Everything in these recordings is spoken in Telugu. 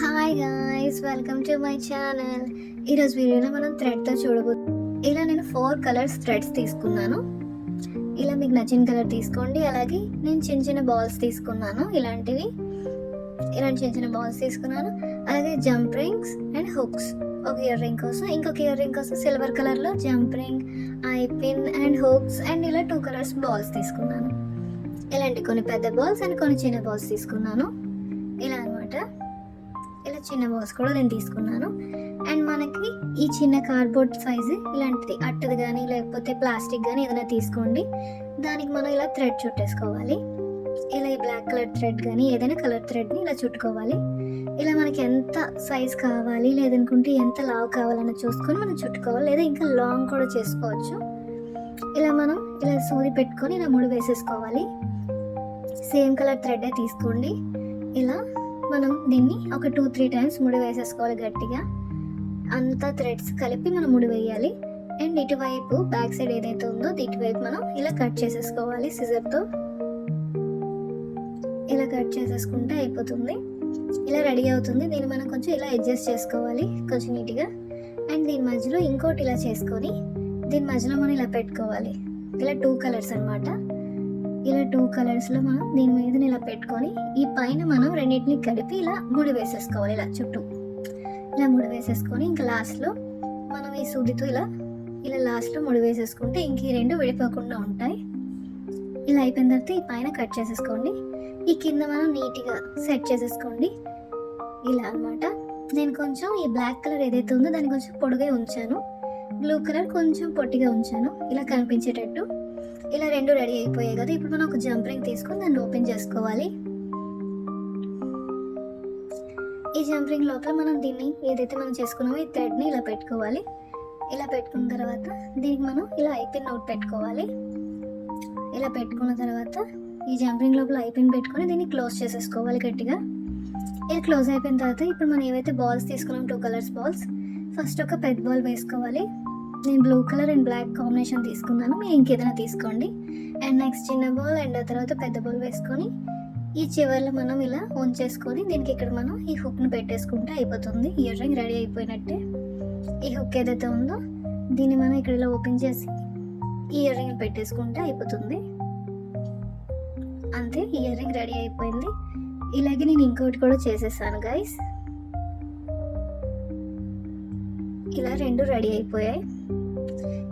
Hi guys, welcome to my channel. ఈరోజు వీడియోలో మనం థ్రెడ్తో చూడబోతున్నాం. ఇలా నేను 4 కలర్స్ థ్రెడ్స్ తీసుకున్నాను. ఇలా మీకు నచ్చిన కలర్ తీసుకోండి. అలాగే నేను చిన్న చిన్న బాల్స్ తీసుకున్నాను. ఇలాంటి చిన్న చిన్న బాల్స్ తీసుకున్నాను. అలాగే జంప్ రింగ్స్ అండ్ హుక్స్. ఒక ఇయర్ రింగ్ కోసం, ఇంకొక ఇయర్ రింగ్ కోసం సిల్వర్ కలర్లో jump ring, I pin and hooks and ఇలా 2 కలర్స్ బాల్స్ తీసుకున్నాను. ఇలాంటి కొన్ని పెద్ద బాల్స్ అండ్ కొన్ని చిన్న బాల్స్ తీసుకున్నాను. ఇలా అనమాట. ఇలా చిన్న బాల్స్ కూడా నేను తీసుకున్నాను. అండ్ మనకి ఈ చిన్న కార్డ్బోర్డ్ సైజు ఇలాంటిది అట్టది కానీ లేకపోతే ప్లాస్టిక్ కానీ ఏదైనా తీసుకోండి. దానికి మనం ఇలా థ్రెడ్ చుట్టేసుకోవాలి. ఇలా ఈ బ్లాక్ కలర్ థ్రెడ్ కానీ ఏదైనా కలర్ థ్రెడ్ని ఇలా చుట్టుకోవాలి. ఇలా మనకి ఎంత సైజ్ కావాలి లేదనుకుంటే ఎంత లావు కావాలని చూసుకొని మనం చుట్టుకోవాలి. లేదా ఇంకా లాంగ్ కూడా చేసుకోవచ్చు. ఇలా మనం ఇలా సూది పెట్టుకొని ఇలా ముడి వేసేసుకోవాలి. సేమ్ కలర్ థ్రెడ్డే తీసుకోండి. ఇలా మనం దీన్ని ఒక 2-3 టైమ్స్ ముడి వేసేసుకోవాలి గట్టిగా. అంతా థ్రెడ్స్ కలిపి మనం ముడి వేయాలి. అండ్ ఇటువైపు బ్యాక్ సైడ్ ఏదైతే ఉందో ఇటువైపు మనం ఇలా కట్ చేసేసుకోవాలి. సిజర్తో ఇలా కట్ చేసేసుకుంటే అయిపోతుంది. ఇలా రెడీ అవుతుంది. దీన్ని మనం కొంచెం ఇలా అడ్జస్ట్ చేసుకోవాలి కొంచెం నీట్గా. అండ్ దీని మధ్యలో ఇంకోటి ఇలా చేసుకొని దీని మధ్యలో మనం ఇలా పెట్టుకోవాలి. ఇలా 2 కలర్స్ అనమాట. ఇలా 2 కలర్స్లో మనం దీని మీద ఇలా పెట్టుకొని ఈ పైన మనం రెండింటిని కలిపి ఇలా ముడి వేసేసుకోవాలి. ఇలా చుట్టూ ఇలా ముడి వేసేసుకొని ఇంకా లాస్ట్లో మనం ఈ సూదితో ఇలా లాస్ట్లో ముడి వేసేసుకుంటే ఇంక ఈ 2 విడిపోకుండా ఉంటాయి. ఇలా అయిపోయిన తర్వాత ఈ పైన కట్ చేసేసుకోండి. ఈ కింద మనం నీట్గా సెట్ చేసేసుకోండి. ఇలా అనమాట. నేను కొంచెం ఈ బ్లాక్ కలర్ ఏదైతే ఉందో దాన్ని కొంచెం పొడిగా ఉంచాను. బ్లూ కలర్ కొంచెం పొట్టిగా ఉంచాను ఇలా కనిపించేటట్టు. ఇలా 2 రెడీ అయిపోయాయి కదా. ఇప్పుడు మనం ఒక జంప్ రింగ్ తీసుకొని దాన్ని ఓపెన్ చేసుకోవాలి. ఈ జంప్ రింగ్ లోపల మనం దీన్ని ఏదైతే మనం చేసుకున్నామో ఈ థ్రెడ్ని ఇలా పెట్టుకోవాలి. ఇలా పెట్టుకున్న తర్వాత దీనికి మనం ఇలా ఐపిన్ నోట్ పెట్టుకోవాలి. ఇలా పెట్టుకున్న తర్వాత ఈ జంప్ రింగ్ లోపల ఐపిన్ పెట్టుకొని దీన్ని క్లోజ్ చేసేసుకోవాలి గట్టిగా. ఇలా క్లోజ్ అయిపోయిన తర్వాత ఇప్పుడు మనం ఏవైతే బాల్స్ తీసుకున్నాం 2 కలర్స్ బాల్స్, ఫస్ట్ ఒక పెద్ద బాల్ వేసుకోవాలి. నేను blue colour and black combination తీసుకున్నాను. మీరు ఇంకేదైనా తీసుకోండి. అండ్ నెక్స్ట్ చిన్న బాల్ అండ్ ఆ తర్వాత పెద్ద బాల్ వేసుకొని ఈ చివర్లో మనం ఇలా ఉంచేసుకొని దీనికి ఇక్కడ మనం ఈ హుక్ను పెట్టేసుకుంటే అయిపోతుంది. ఇయర్ రింగ్ రెడీ అయిపోయినట్టే. ఈ హుక్ ఏదైతే ఉందో దీన్ని మనం ఇక్కడ ఇలా ఓపెన్ చేసి ఈ ఇయర్ రింగ్ పెట్టేసుకుంటే అయిపోతుంది. అంతే, ఇయర్ రింగ్ రెడీ అయిపోయింది. ఇలాగే నేను ఇంకోటి కూడా చేసేసాను గైస్. ఇలా 2 రెడీ అయిపోయాయి.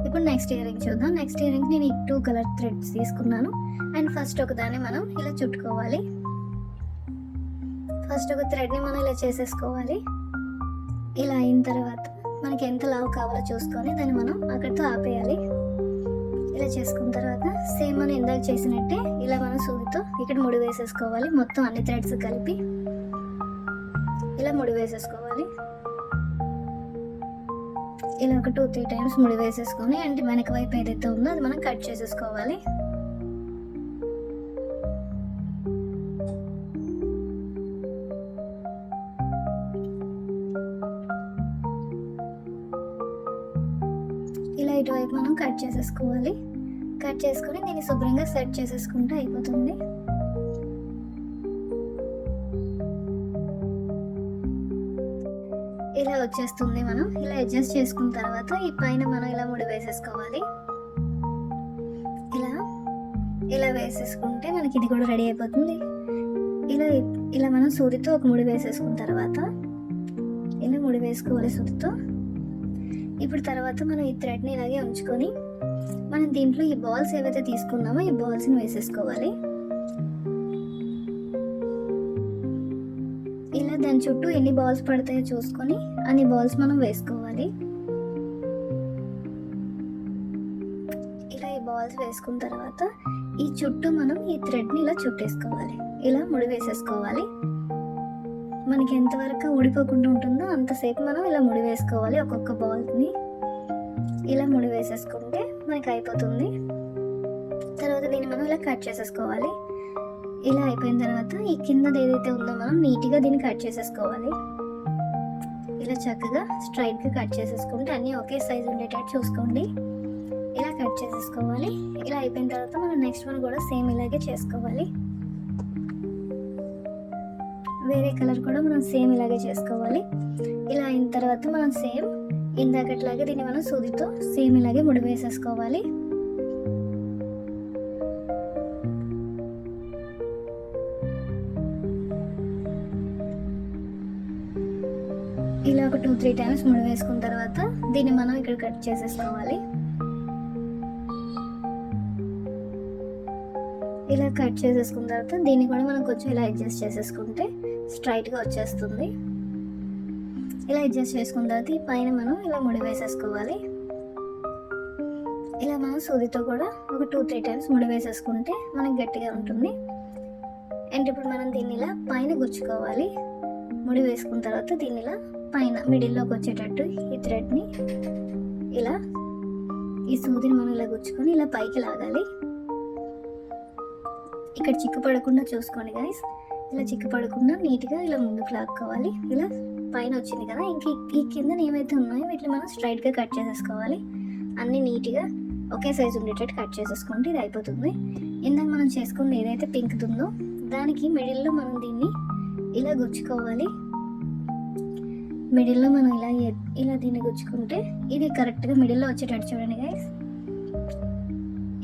ఇప్పుడు నెక్స్ట్ ఇయర్ రింగ్ చూద్దాం. నెక్స్ట్ ఇయర్ రింగ్ నేను 2 కలర్ థ్రెడ్స్ తీసుకున్నాను. అండ్ ఫస్ట్ ఒకదాన్ని మనం ఇలా చుట్టుకోవాలి. ఫస్ట్ ఒక థ్రెడ్ని మనం ఇలా చేసేసుకోవాలి. ఇలా అయిన తర్వాత మనకి ఎంత లావు కావాలో చూసుకొని దాన్ని మనం అక్కడితో ఆపేయాలి. ఇలా చేసుకున్న తర్వాత సేమ్ మనం ఇందాక చేసినట్టే ఇలా మనం సూదితో ఇక్కడ ముడి వేసేసుకోవాలి. మొత్తం అన్ని థ్రెడ్స్ కలిపి ఇలా ముడి వేసేసుకోవాలి. ఇలా ఒక 2-3 టైమ్స్ ముడి వేసేసుకొని అండ్ వెనక వైపు ఏదైతే ఉందో అది మనం కట్ చేసేసుకోవాలి. ఇలా ఇటువైపు మనం కట్ చేసేసుకోవాలి. కట్ చేసుకొని దీన్ని శుభ్రంగా సెట్ చేసేసుకుంటే అయిపోతుంది. ఇలా వచ్చేస్తుంది. మనం ఇలా అడ్జస్ట్ చేసుకున్న తర్వాత ఈ పైన మనం ఇలా ముడి వేసేసుకోవాలి. ఇలా వేసేసుకుంటే మనకి ఇది కూడా రెడీ అయిపోతుంది. ఇలా మనం సూదితో ఒక ముడి వేసేసుకున్న తర్వాత ఇలా ముడి వేసుకోవాలి సూదితో. ఇప్పుడు తర్వాత మనం ఈ థ్రెడ్ని ఇలాగే ఉంచుకొని మనం దీంట్లో ఈ బాల్స్ ఏవైతే తీసుకున్నామో ఈ బాల్స్ని వేసేసుకోవాలి. ఇలా దాని చుట్టూ ఎన్ని బాల్స్ పడతాయో చూసుకొని అన్ని బాల్స్ మనం వేసుకోవాలి. ఇలా ఈ బాల్స్ వేసుకున్న తర్వాత ఈ చుట్టూ మనం ఈ థ్రెడ్ని ఇలా చుట్టేసుకోవాలి. ఇలా ముడి వేసేసుకోవాలి. మనకి ఎంతవరకు ఊడిపోకుండా ఉంటుందో అంతసేపు మనం ఇలా ముడి వేసుకోవాలి. ఒక్కొక్క బాల్ని ఇలా ముడి వేసేసుకుంటే మనకి అయిపోతుంది. తర్వాత దీన్ని మనం ఇలా కట్ చేసేసుకోవాలి. ఇలా అయిపోయిన తర్వాత ఈ కిందది ఏదైతే ఉందో మనం నీట్గా దీన్ని కట్ చేసేసుకోవాలి. ఇలా చక్కగా స్ట్రైట్గా కట్ చేసేసుకుంటే అన్నీ ఒకే సైజు ఉండేటట్టు చూసుకోండి. ఇలా కట్ చేసేసుకోవాలి. ఇలా అయిపోయిన తర్వాత మనం నెక్స్ట్ వన్ కూడా సేమ్ ఇలాగే చేసుకోవాలి. వేరే కలర్ కూడా మనం సేమ్ ఇలాగే చేసుకోవాలి. ఇలా అయిన తర్వాత మనం సేమ్ ఇందాకట్లాగే దీన్ని మనం సూదితో సేమ్ ఇలాగే ముడి వేసేసుకోవాలి. ఇలా ఒక 2-3 టైమ్స్ ముడి వేసుకున్న తర్వాత దీన్ని మనం ఇక్కడ కట్ చేసేసుకోవాలి. ఇలా కట్ చేసేసుకున్న తర్వాత దీన్ని కూడా మనం కొంచెం ఇలా అడ్జస్ట్ చేసేసుకుంటే స్ట్రైట్గా వచ్చేస్తుంది. ఇలా అడ్జస్ట్ చేసుకున్న తర్వాత ఈ పైన మనం ఇలా ముడి వేసేసుకోవాలి. ఇలా మనం సూదితో కూడా ఒక 2-3 టైమ్స్ ముడి వేసేసుకుంటే మనకి గట్టిగా ఉంటుంది. అండ్ ఇప్పుడు మనం దీన్ని ఇలా పైన గుచ్చుకోవాలి. ముడి వేసుకున్న తర్వాత దీన్ని ఇలా పైన మిడిల్లోకి వచ్చేటట్టు ఈ థ్రెడ్ని ఇలా ఈ సూదిని మనం ఇలా గుచ్చుకొని ఇలా పైకి లాగాలి. ఇక్కడ చిక్కు పడకుండా చూసుకోండి గైస్. ఇలా చిక్కు పడకుండా నీట్గా ఇలా ముందుకు లాక్కోవాలి. ఇలా పైన వచ్చింది కదా, ఇంక ఈ కింద ఏమైతే ఉన్నాయో వీటిని మనం స్ట్రైట్గా కట్ చేసేసుకోవాలి. అన్నీ నీట్గా ఒకే సైజు ఉండేటట్టు కట్ చేసేసుకుంటే ఇది అయిపోతుంది. ఇందాక మనం చేసుకుంటే ఏదైతే పింక్ ఉందో దానికి మిడిల్లో మనం దీన్ని ఇలా గుచ్చుకోవాలి. మిడిల్లో మనం ఇలా దీన్ని గుచ్చుకుంటే ఇది కరెక్ట్గా మిడిల్లో వచ్చేటట్టు చూడండి గైస్.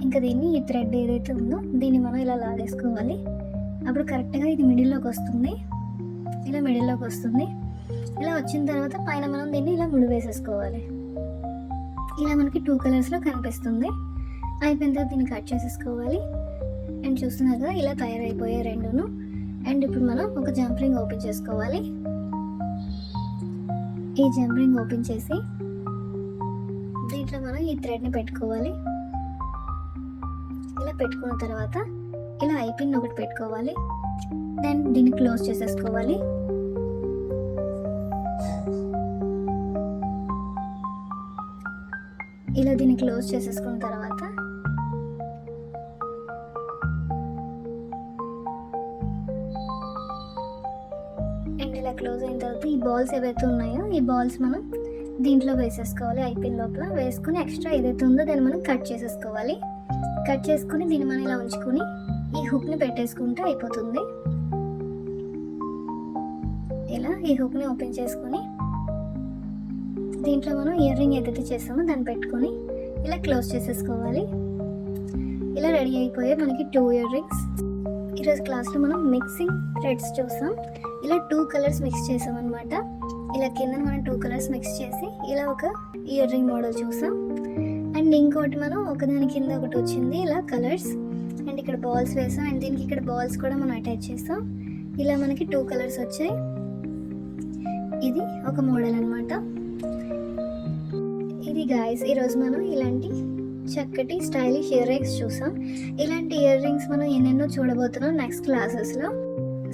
ఇంకా దీన్ని ఈ థ్రెడ్ ఏదైతే ఉందో దీన్ని మనం ఇలా లాగేసుకోవాలి. అప్పుడు కరెక్ట్గా ఇది మిడిల్లోకి వస్తుంది. ఇలా మిడిల్లోకి వస్తుంది. ఇలా వచ్చిన తర్వాత పైన మనం దీన్ని ఇలా ముడి వేసేసుకోవాలి. ఇలా మనకి 2 కలర్స్లో కనిపిస్తుంది. అయిపోయిన తర్వాత దీన్ని కట్ చేసేసుకోవాలి. అండ్ చూస్తున్నారు కదా ఇలా తయారైపోయాయి రెండును. అండ్ ఇప్పుడు మనం ఒక జంప్ రింగ్ ఓపెన్ చేసుకోవాలి. ఈ జంప్ రింగ్ ఓపెన్ చేసి దీంట్లో మనం ఈ థ్రెడ్ని పెట్టుకోవాలి. ఇలా పెట్టుకున్న తర్వాత ఇలా ఐపిన్ ఒకటి పెట్టుకోవాలి. దెన్ దీన్ని క్లోజ్ చేసేసుకోవాలి. ఇలా దీన్ని క్లోజ్ చేసేసుకున్న తర్వాత అండ్ ఇలా క్లోజ్ అయిన తర్వాత ఈ బాల్స్ ఏవైతే ఉన్నాయో ఈ బాల్స్ మనం దీంట్లో వేసేసుకోవాలి. ఐపిన్ లోపల వేసుకుని ఎక్స్ట్రా ఏదైతే ఉందో దాన్ని మనం కట్ చేసేసుకోవాలి. కట్ చేసుకుని దీన్ని మనం ఇలా ఉంచుకొని ఈ హుక్ని పెట్టేసుకుంటే అయిపోతుంది. ఇలా ఈ హుక్ని ఓపెన్ చేసుకొని దీంట్లో మనం ఇయర్ రింగ్ ఏదైతే చేస్తామో దాన్ని పెట్టుకొని ఇలా క్లోజ్ చేసేసుకోవాలి. ఇలా రెడీ అయిపోయాయి మనకి 2 ఇయర్ రింగ్స్. ఈరోజు క్లాస్లో మనం మిక్సింగ్ థ్రెడ్స్ చూసాం. ఇలా 2 కలర్స్ మిక్స్ చేసాం అనమాట. ఇలా కింద మనం 2 కలర్స్ మిక్స్ చేసి ఇలా ఒక ఇయర్ రింగ్ మోడల్ చూసాం. అండ్ ఇంకోటి మనం ఒకదాని కింద ఒకటి వచ్చింది ఇలా కలర్స్. అండ్ ఇక్కడ బాల్స్ వేసాం. అండ్ దీనికి ఇక్కడ బాల్స్ కూడా మనం అటాచ్ చేసాం. ఇలా మనకి 2 కలర్స్ వచ్చాయి. ఇది ఒక మోడల్ అనమాట. ఇది గాయస్ ఈరోజు మనం ఇలాంటి చక్కటి స్టైలిష్ ఇయర్ రింగ్స్ చూసాం. ఇలాంటి ఇయర్ రింగ్స్ మనం ఎన్నెన్నో చూడబోతున్నాం నెక్స్ట్ క్లాసెస్లో.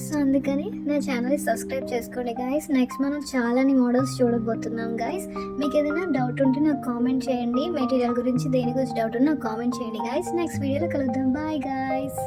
సో అందుకని నా ఛానల్ని సబ్స్క్రైబ్ చేసుకోండి గాయస్. నెక్స్ట్ మనం చాలాని మోడల్స్ చూడబోతున్నాం గాయస్. మీకు ఏదైనా డౌట్ ఉంటే నాకు కామెంట్ చేయండి. మెటీరియల్ గురించి దేని గురించి డౌట్ ఉంటే నాకు కామెంట్ చేయండి గాయస్. నెక్స్ట్ వీడియోలో కలుద్దాం. Bye guys.